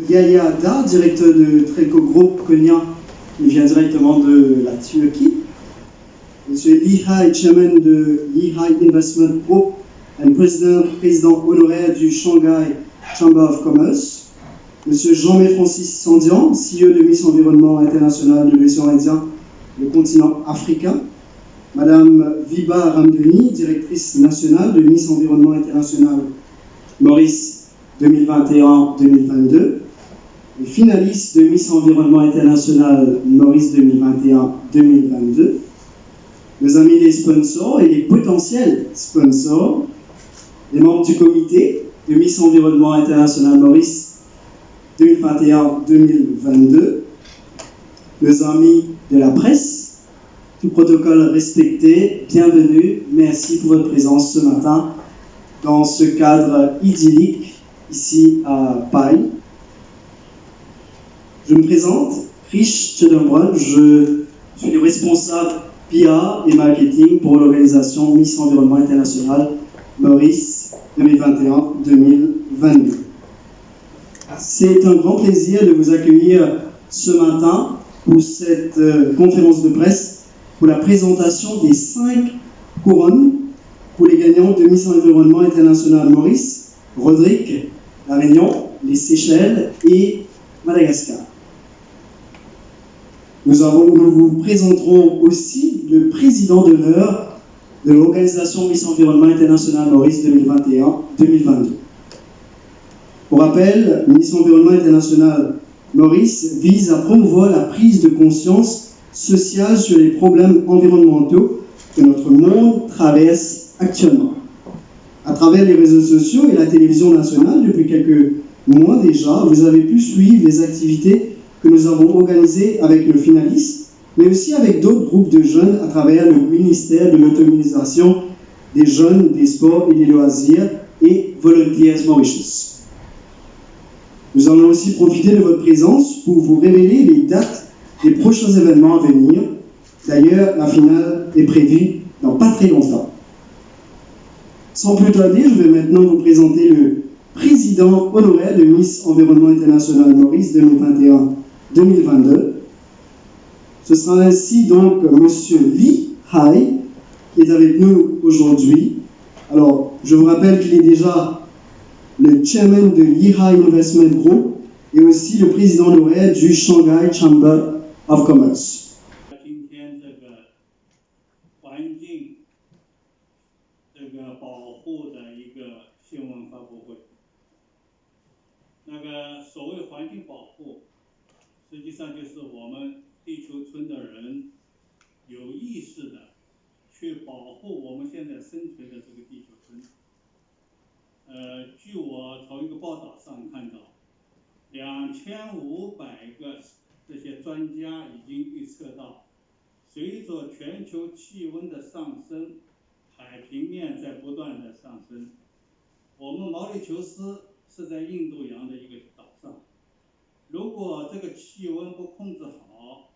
Yaya Da, directeur de Trelco Group Konya, il vient directement de la Turquie. Monsieur Lee Hai, chairman de Lee Hai Investment Group et président honoraire du Shanghai Chamber of Commerce. Monsieur Jean-Francis Sandian, CEO de Miss Environnement International de l'océan Indien, le continent africain. Madame Viba Ramdeni, directrice nationale de Miss Environnement International Maurice 2021-2022. Et finaliste de Miss Environnement International Maurice 2021-2022. Nos amis les sponsors et les potentiels sponsors, les membres du comité de Miss Environnement International Maurice 2021-2022, nos amis de la presse, tout protocole respecté, bienvenue, merci pour votre présence ce matin dans ce cadre idyllique ici à Paris. Je me présente, Krish Chedombrun, je suis le responsable PR et marketing pour l'organisation Miss Environnement International Maurice 2021-2022. C'est un grand plaisir de vous accueillir ce matin pour cette conférence de presse pour la présentation des 5 couronnes pour les gagnants de Miss Environnement International Maurice, Rodrigue, La Réunion, les Seychelles et Madagascar. Nous vous présenterons aussi le président d'honneur de l'organisation Miss Environnement International Maurice 2021-2022. Pour rappel, Miss Environnement International Maurice vise à promouvoir la prise de conscience sociale sur les problèmes environnementaux que notre monde traverse actuellement. À travers les réseaux sociaux et la télévision nationale, depuis quelques mois déjà, vous avez pu suivre les activités que nous avons organisées avec nos finalistes, mais aussi avec d'autres groupes de jeunes à travers le ministère de l'autonomisation des jeunes, des sports et des loisirs et Volunteers Mauritius. Nous allons aussi profiter de votre présence pour vous révéler les dates des prochains événements à venir. D'ailleurs, la finale est prévue dans pas très longtemps. Sans plus tarder, je vais maintenant vous présenter le président honoraire de Miss Environnement International Maurice 2021-2022. Ce sera ainsi donc M. Lee Hai qui est avec nous aujourd'hui. Alors, je vous rappelle qu'il est déjà le chairman de Lee Hai Investment Group et aussi le président honoraire du Shanghai Chamber of Commerce.据我从一个报道上看到，2500个这些专家已经预测到，随着全球气温的上升，海平面在不断的上升。我们毛里求斯是在印度洋的一个岛上，如果这个气温不控制好，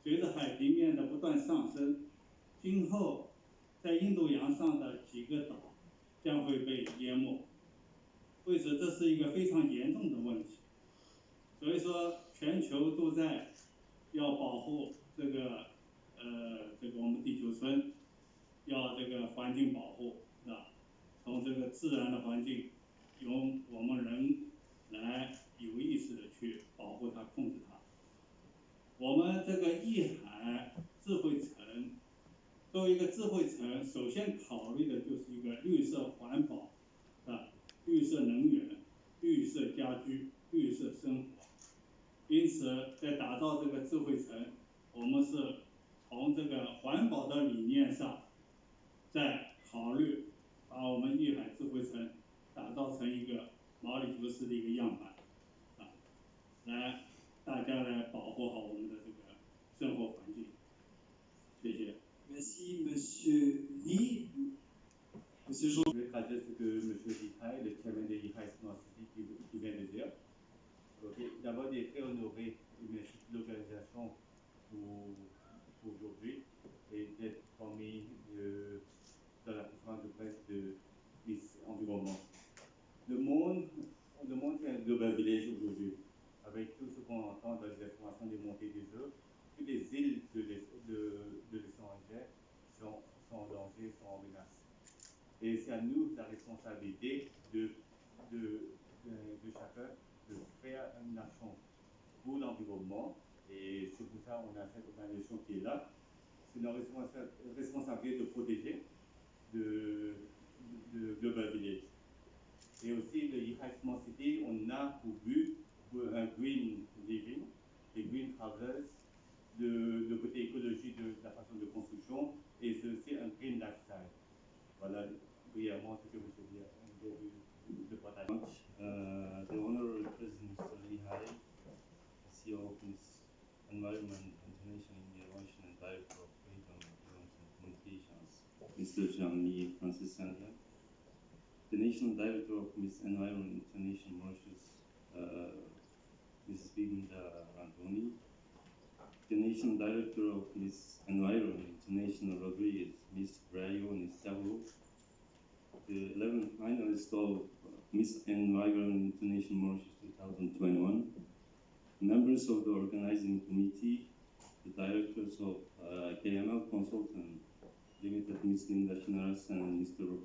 随着海平面的不断上升，今后在印度洋上的几个岛将会被淹没。为此，这是一个非常严重的问题。所以说，全球都在要保护这个我们地球村，要这个环境保护，是吧？从这个自然的环境，由我们人来有意识的去保护它、控制它。我们这个艺海智慧城，作为一个智慧城，首先考虑的就是一个绿色环保，啊，绿色能源、绿色家居、绿色生活。因此，在打造这个智慧城，我们是从这个环保的理念上，在考虑把我们艺海智慧城打造成一个毛里求斯的一个样板，啊，来大家来保护好我们的这个生活环境。谢谢。Merci, Monsieur Lee. Monsieur Jean. Je vais traduire ce que M. Lihai, le chairman de Lihai Smart City, qui vient de dire. Okay. D'abord, il est très honoré et merci de l'organisation pour aujourd'hui et d'être parmi dans la conférence de presse de Miss Environnement. Le monde est un global village aujourd'hui. Et c'est à nous la responsabilité de chacun de faire une action pour l'environnement. Et c'est pour ça qu'on a cette organisation qui est là. C'est notre responsabilité de protéger de Global Village. Et aussi, le e-High Smart City, on a pour but pour un green living, et green travels, de côté écologique de la façon de construction, et c'est aussi un green lifestyle. Voilà brièvement ce que je veux dire de partage. The Honorable President Mr. Lee Hai, CEO of Miss Environment International India Ocean and Director of Freedom Events and Communications, Mr. Jean-Louis Francis Sandra, the National Director of Miss Environment International Mauritius, Mrs. Bigunta Randoni, the National Director of Miss Environment International Rodriguez, Ms. Brayo Nistavo, the 11th finalist of Miss Environment International Mauritius 2021, members of the organizing committee, the directors of KML Consultant Limited, Ms. Linda Shinaras and Mr.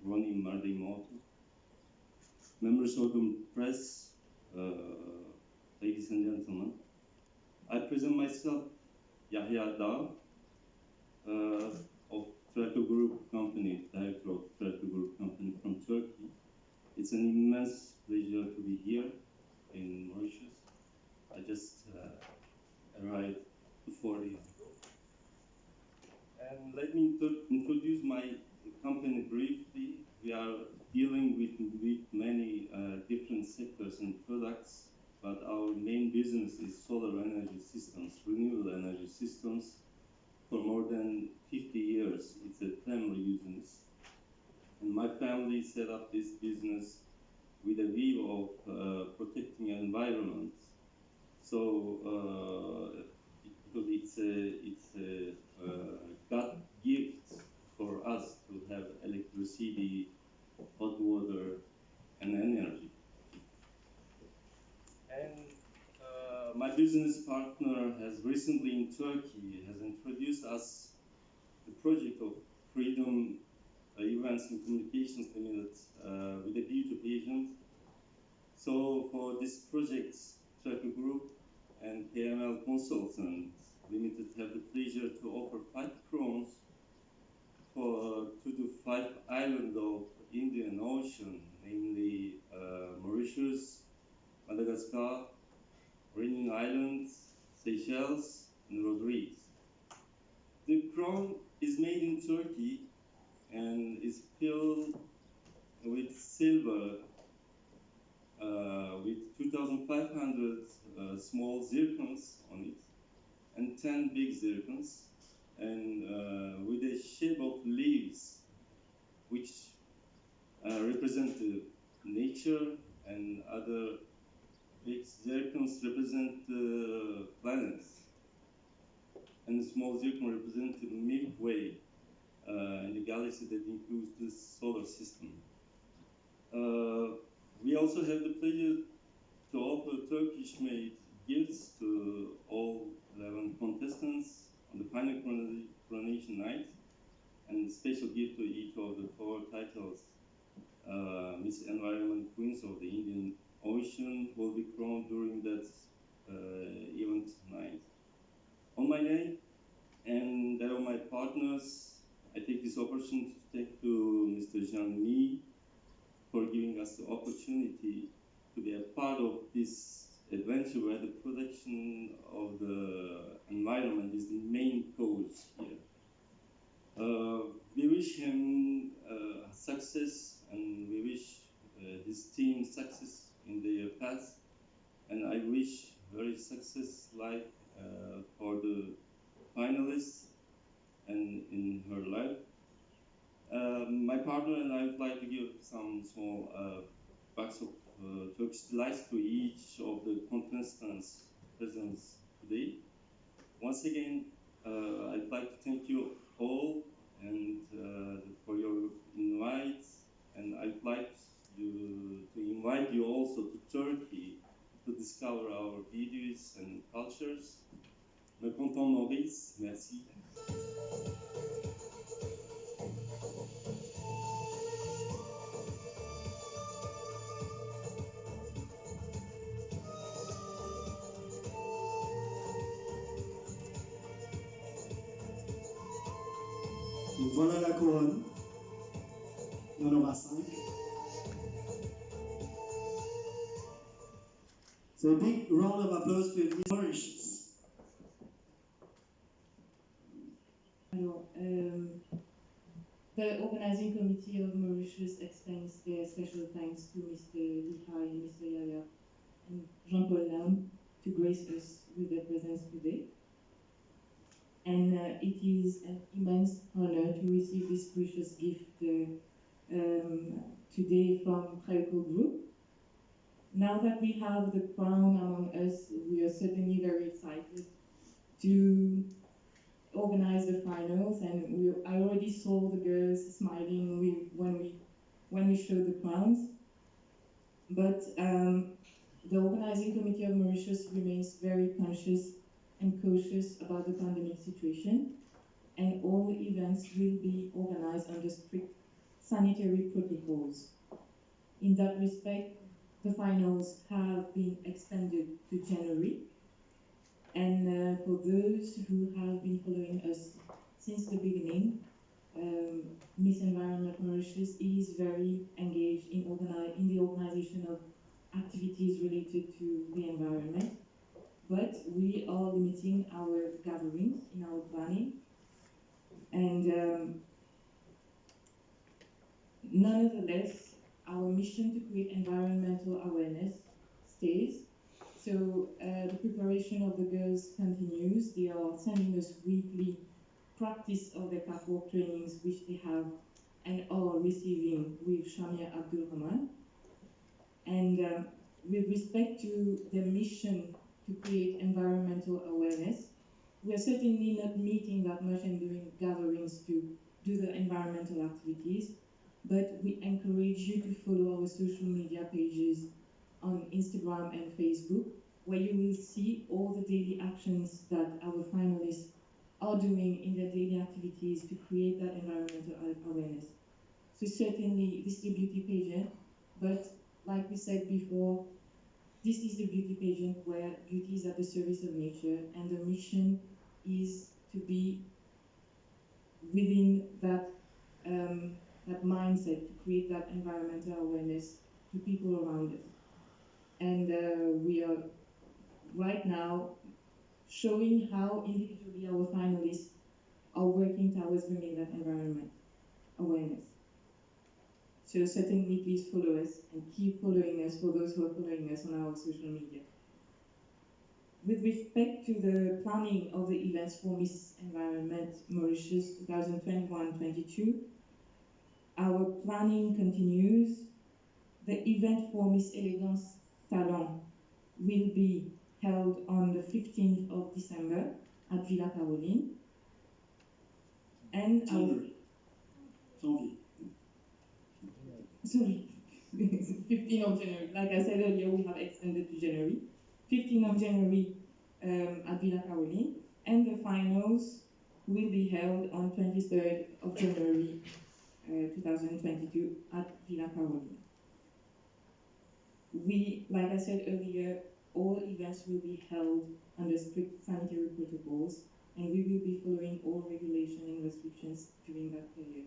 Ronnie Mardimoto, members of the press, ladies and gentlemen. I present myself, Yahya Dağ, of Traco Group Company, director of Traco Group Company from Turkey. It's an immense pleasure to be here in Mauritius. I just arrived 4 days ago. And let me introduce my company briefly. We are dealing with many different sectors and products, but our main business is solar energy systems, renewable energy systems. For more than 50 years, it's a family business. And my family set up this business with a view of protecting the environment. So, because it's a God gift for us to have electricity, hot water, and energy. And my business partner has recently in Turkey has introduced us the project of Freedom Events and Communications Limited with a view to patients. So for this project, Traco Group and KML Consultants Limited have the pleasure to offer 5 crowns to the 5 islands of Indian Ocean, namely Mauritius, Madagascar, Reunion Islands, Seychelles, and Rodrigues. The crown is made in Turkey and is filled with silver with 2,500 small zircons on it and 10 big zircons, and with a shape of leaves which represent the nature, and other big zircons represent the planets, and the small zircon represent the Milky Way in the galaxy that includes the solar system. We also have the pleasure to offer Turkish-made gifts to all 11 contestants on the final coronation night, and special gift to each of the 4 titles. Miss Environment Queens of the Indian Ocean will be crowned during that event night. On my name and that of my partners, I take this opportunity to thank to Mr. Jean-Louis for giving us the opportunity to be a part of this adventure where the protection of the environment is the main cause here. We wish him success, and we wish his team success in their path, and I wish very success life for the finalists and in her life. My partner and I would like to give some small box of Turkish delights to each of the contestants present today. Once again, I'd like to thank you all and for your invite, and I'd like to invite you also to Turkey to discover our videos and cultures. Me content Maurice, merci. Donc voilà la couronne. Il y en aura 5. So a big round of applause for Miss Mauritius. Alors, the organizing committee of Mauritius extends their special thanks to Mr. Lihai and Mr. Yaya and Jean-Paul Lam to grace us with their presence today. And it is an immense honor to receive this precious gift today from Trioco Group. Now that we have the crown among us, we are certainly very excited to organize the finals, and I already saw the girls smiling when we showed the crowns. But the organizing committee of Mauritius remains very conscious and cautious about the pandemic situation, and all events will be organized under strict sanitary protocols. In that respect, the finals have been extended to January. And for those who have been following us since the beginning, Miss Environment Mauritius is very engaged in the organization of activities related to the environment. But we are limiting our gatherings in our planning. And nonetheless, our mission to create environmental awareness stays. So the preparation of the girls continues. They are sending us weekly practice of the catwalk trainings, which they have and are receiving with Shamia Abdul Rahman. And with respect to the mission to create environmental awareness, we are certainly not meeting that much and doing gatherings to do the environmental activities, but we encourage you to follow our social media pages on Instagram and Facebook, where you will see all the daily actions that our finalists are doing in their daily activities to create that environmental awareness. So certainly this is a beauty pageant, but like we said before, this is the beauty pageant where beauty is at the service of nature, and the mission is to be within that that mindset to create that environmental awareness to people around us. And we are right now showing how individually our finalists are working towards bringing that environment awareness. So certainly please follow us and keep following us for those who are following us on our social media. With respect to the planning of the events for Miss Environment Mauritius 2021-22, our planning continues. The event for Miss Elegance Talent will be held on the 15th of December at Villa Caroline. And January. sorry, 15th of January. Like I said earlier, we have extended to January. 15th of January at Villa Caroline. And the finals will be held on 23rd of January 2022 at Villa Caroline. Like I said earlier, all events will be held under strict sanitary protocols, and we will be following all regulations and restrictions during that period.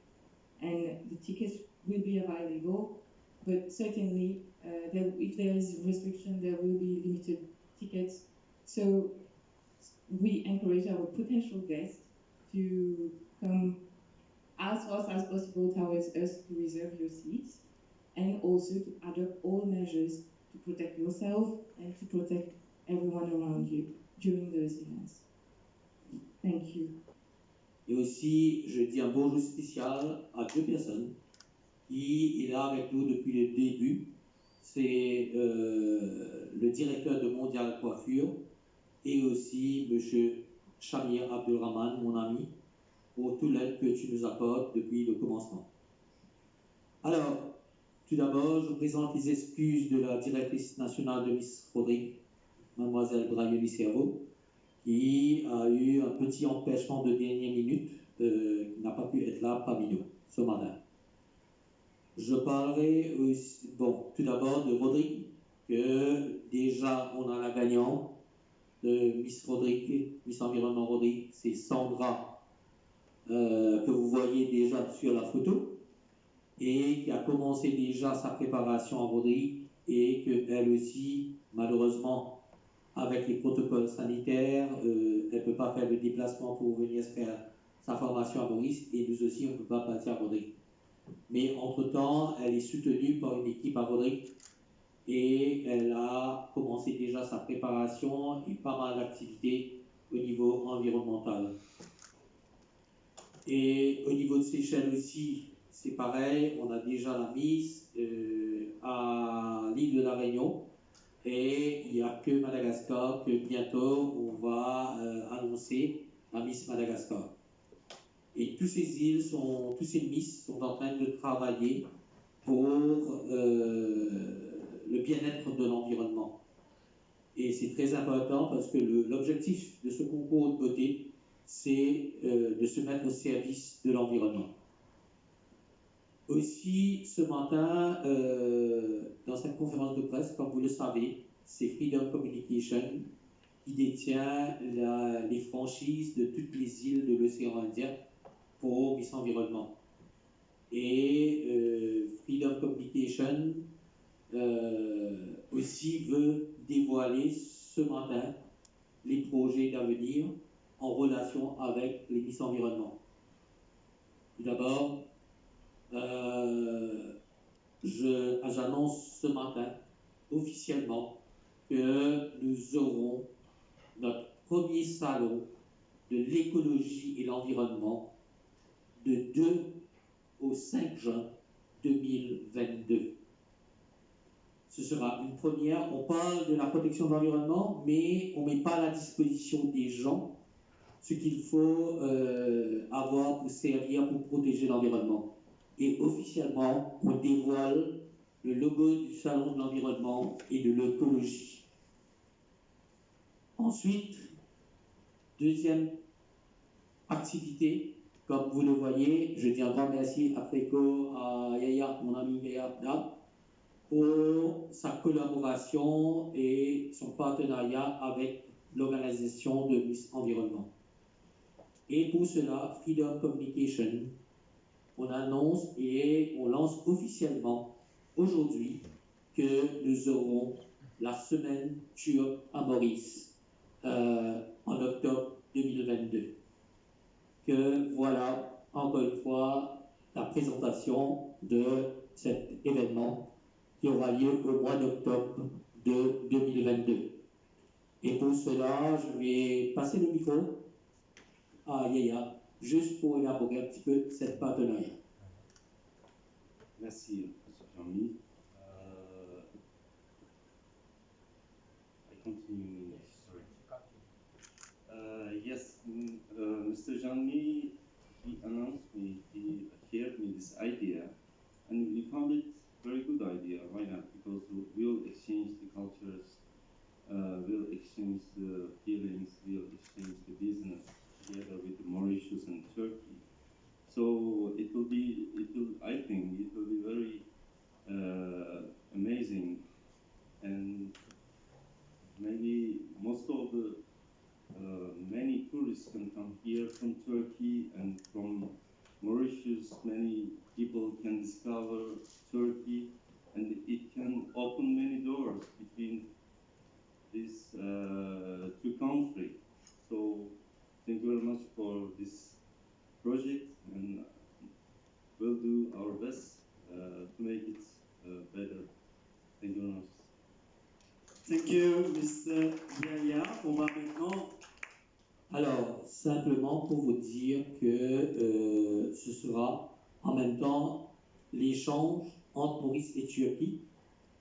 And the tickets will be available, but certainly if there is restriction, there will be limited tickets. So we encourage our potential guests to come as fast as possible towards us to reserve your seats, and also to adopt all measures to protect yourself and to protect everyone around you during those events. Thank you. Et aussi, je dis un bonjour spécial à deux personnes qui est là avec nous depuis le début. C'est le directeur de Mondial Coiffure et aussi M. Shamir Abdulrahman, mon ami, pour tout l'aide que tu nous apportes depuis le commencement. Alors, tout d'abord, je présente les excuses de la directrice nationale de Miss Rodrigue, Mademoiselle Brayoli Servo, qui a eu un petit empêchement de dernière minute, qui n'a pas pu être là parmi nous ce matin. Je parlerai aussi, tout d'abord de Rodrigue, que déjà on a la gagnante de Miss Rodrigue, Miss Environnement Rodrigue, c'est Sandra que vous voyez déjà sur la photo, et qui a commencé déjà sa préparation en broderie, et qu'elle aussi, malheureusement, avec les protocoles sanitaires, elle ne peut pas faire le déplacement pour venir faire sa formation à Maurice, et nous aussi, on ne peut pas partir à broderie. Mais entre-temps, elle est soutenue par une équipe à broderie, et elle a commencé déjà sa préparation et pas mal d'activités au niveau environnemental. Et au niveau de Seychelles aussi, c'est pareil, on a déjà la Miss à l'île de la Réunion, et il n'y a que Madagascar que bientôt on va annoncer la Miss Madagascar. Et toutes ces îles, tous ces Miss sont en train de travailler pour le bien-être de l'environnement. Et c'est très important parce que l'objectif de ce concours de beauté, c'est de se mettre au service de l'environnement. Aussi, ce matin, dans cette conférence de presse, comme vous le savez, c'est Freedom Communication qui détient les franchises de toutes les îles de l'océan Indien pour Miss Environnement. Et Freedom Communication aussi veut dévoiler ce matin les projets d'avenir en relation avec les Miss Environnement. Tout d'abord, j'annonce ce matin officiellement que nous aurons notre premier salon de l'écologie et l'environnement de 2 au 5 juin 2022. Ce sera une première. On parle de la protection de l'environnement, mais on ne met pas à la disposition des gens ce qu'il faut avoir pour servir, pour protéger l'environnement. Et officiellement, on dévoile le logo du Salon de l'environnement et de l'écologie. Ensuite, deuxième activité, comme vous le voyez, je dis un grand merci à Préco, à Yaya, mon ami Yaya, pour sa collaboration et son partenariat avec l'organisation de Miss Environnement. Et pour cela, Freedom Communication, on annonce et on lance officiellement aujourd'hui que nous aurons la semaine turque à Maurice en octobre 2022. Que voilà, encore une fois, la présentation de cet événement qui aura lieu au mois d'octobre de 2022. Et pour cela, je vais passer le micro à Yaya, juste pour élaborer un petit peu cette partenariat. Merci, M. Jean-Mi. I continue. Sorry. Yes, Mr. Jean-Mi, he announced me, he shared me this idea, and we found it very good idea. Why not? Because we'll exchange the cultures, we'll exchange the feelings, we'll exchange the business together with Mauritius and Turkey. So I think it will be very amazing, and maybe most of the many tourists can come here from Turkey and from Mauritius. Many people can discover Turkey, and it can open many doors between these two countries. So thank you very much for this project, and we'll do our best to make it better. Thank you very much. Thank you, Mr. Yaya. On va maintenant. Alors, simplement pour vous dire que ce sera en même temps l'échange entre Maurice et Turquie,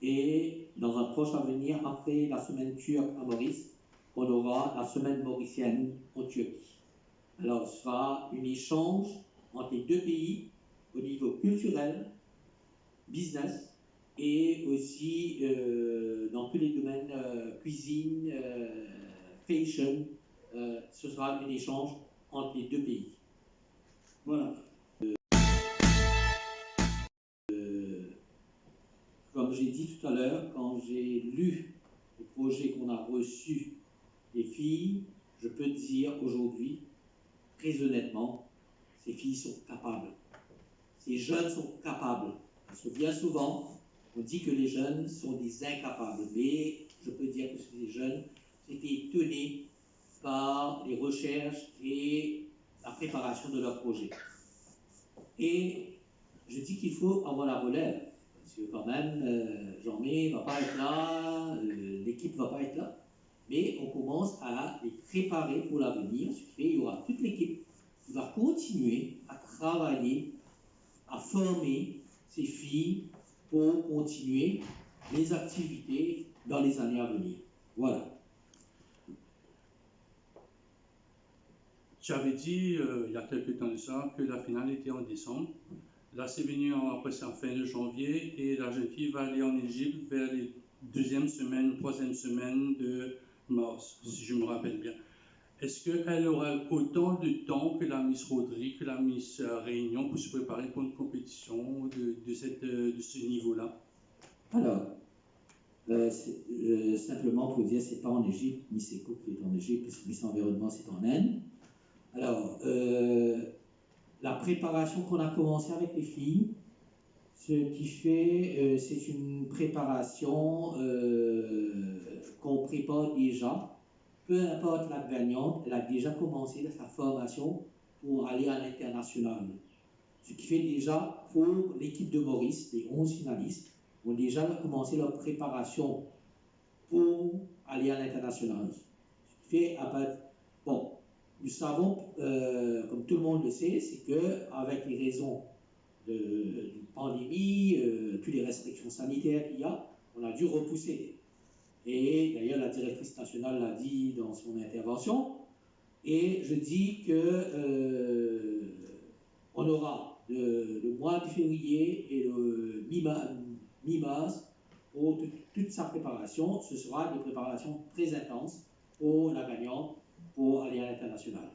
et dans un proche avenir, après la semaine turque à Maurice, on aura la semaine mauricienne en Turquie. Alors, ce sera un échange entre les deux pays au niveau culturel, business, et aussi dans tous les domaines cuisine, fashion. Ce sera un échange entre les deux pays. Voilà. Comme j'ai dit tout à l'heure, quand j'ai lu le projet qu'on a reçu des filles, je peux dire aujourd'hui, très honnêtement, ces filles sont capables. Ces jeunes sont capables. Parce que bien souvent, on dit que les jeunes sont des incapables. Mais je peux dire que ces jeunes étaient tenus par les recherches et la préparation de leur projet. Et je dis qu'il faut avoir la relève. Parce que quand même, Jean-Mé ne va pas être là, l'équipe ne va pas être là. Mais on commence à les préparer pour l'avenir. Ce qui fait qu'il y aura toute l'équipe qui va continuer à travailler, à former ces filles pour continuer les activités dans les années à venir. Voilà. Tu avais dit il y a quelques temps de ça que la finale était en décembre. Là, c'est venu après ça en fin de janvier et la jeune fille va aller en Égypte vers les deuxième semaine, troisième semaine de mars, si je me rappelle bien. Est-ce qu'elle aura autant de temps que la Miss Rodrigue, que la Miss Réunion pour se préparer pour une compétition de ce niveau-là? Alors, simplement pour dire, c'est pas en Égypte, Miss Eco qui est en Égypte, parce que Miss Environnement, c'est en Inde. Alors, la préparation qu'on a commencé avec les filles, ce qui fait, c'est une préparation qu'on prépare déjà. Peu importe la gagnante, elle a déjà commencé sa formation pour aller à l'international. Ce qui fait déjà, pour l'équipe de Maurice, les 11 finalistes, ont déjà commencé leur préparation pour aller à l'international. Ce qui fait, bon, nous savons, comme tout le monde le sait, c'est qu'avec les raisons de pandémie, toutes les restrictions sanitaires qu'il y a, on a dû repousser. Et d'ailleurs, la directrice nationale l'a dit dans son intervention. Et je dis que on aura le mois de février et le mi-mars pour toute sa préparation. Ce sera des préparations très intenses pour la gagnante pour aller à l'international.